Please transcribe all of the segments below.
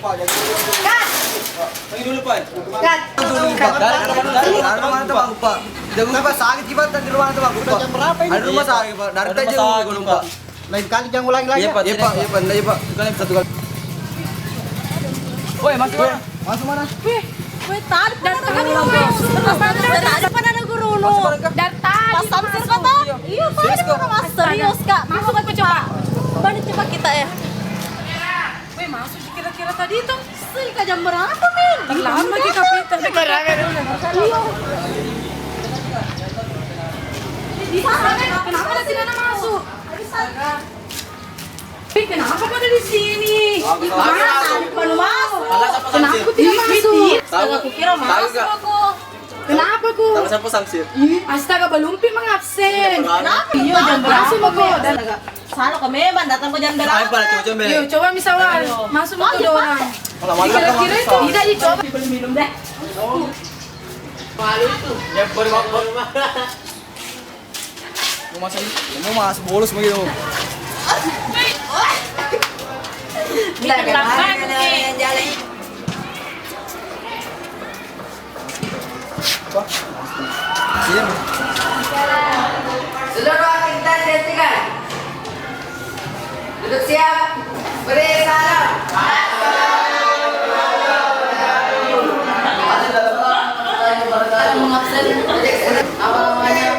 Kat. Lagi dulu, Pak. Kat. Dari mana tuh Pak? Pak. Jago Pak sakit Pak di rumah tuh Pak. Jam berapa ini? Ada rumah sakit Pak. Dari tadi gue lupa. Lain kali jangan ulangi lagi. Iya Pak, iya Pak, iya Pak, iya Pak. Bukan satu kali. Woi, masuk mana? Masuk mana? Weh, tadi dari mana ada guru lu? Dari tadi. Pas samsir kata? Iya, tadi mana mas serius kak? Masuk ke coba. Bani coba kita ya. Weh, masuk kira-kira tadi itu. Sih, jam berapa, Min? Terlama kita pita. Di sana, kenapa ada Sinana masuk? Kenapa kau ada di sini? Mana masuk? Kenapa aku tidak masuk? Aku kira masuk aku. Kenapa aku? Tahu siapa samsir? Astaga, belumpi mengabsen. Kenapa? Iya, jam berapa aku? Dan Sana kau memang datang ke jam Ayo, berapa? Pak, coba-coba. yuk coba misalnya masuk ke orang. Kira-kira itu tidak dicoba. Minum deh. Ya, boleh bawa. Mau masuk bolos begitu. Tidak kan? Jalan. Siap. Seluruh kita digantikan. Duduk siap. Beri salam. Mengabsen. Apa namanya?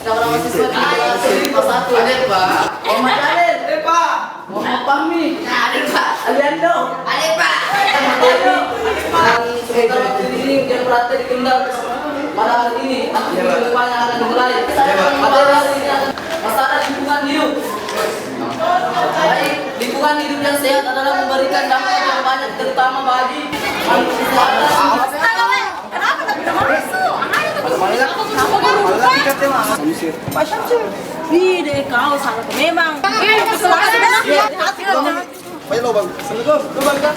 Nama siswa di kelas 1 ada Pak. Muhammad Alil. Pak. Muhammad Fahmi. Ada Pak. Aliando. Ada Pak. Dan sebentar waktu ini ujian praktek di Kendal. Pada hari ini, aktivitas depannya akan dimulai. Pada hari ini masalah lingkungan hidup. Baik, lingkungan hidup yang sehat adalah memberikan dampak yang banyak terutama bagi manusia. Kenapa tak bisa masuk? Pak Syamsir. Ih, deh kau salah memang. Baik lo Bang. Assalamualaikum. Lu balik kan?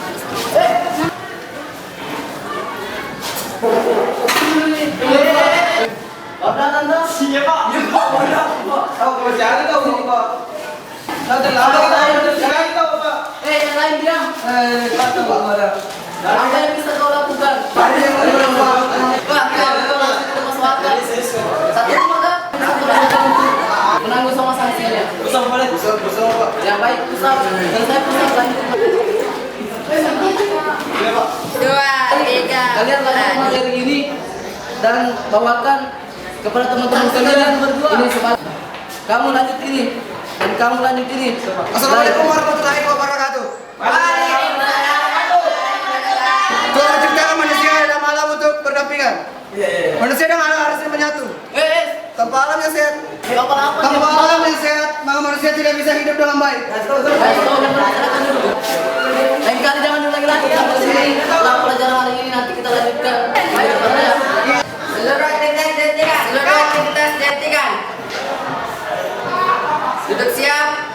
Bapak tante. Iya Pak. Iya Pak. Tahu masih ada tahu Pak. Nanti lama kita tahu Pak. Yang lain bilang. Tahu Pak ada. Apa yang bisa kau lakukan? Ada yang lain Pak. Pak, kita masuk akal. Satu maka menanggung sama sanksinya. Usah boleh. Bersama Pak. Yang baik pusat, selesai pusat lanjut. Iya Pak. 2, 3. Kalian lanjut materi ini dan bawakan kepada teman-teman kalian berdua. Ini sebagai kamu lanjut ini dan kamu lanjut ini. Assalamualaikum warahmatullahi wabarakatuh. Tuhan menciptakan manusia dalam alam untuk berdampingan. Manusia dan alam harusnya menyatu. Tanpa alam yang sehat, tanpa alam yang sehat, maka manusia tidak bisa hidup dengan baik. Lain kali jangan diulangi lagi sampai sini. Setelah pelajaran hari ini nanti kita lanjutkan. Baik, ya. Seluruh aktivitas dihentikan. Duduk siap.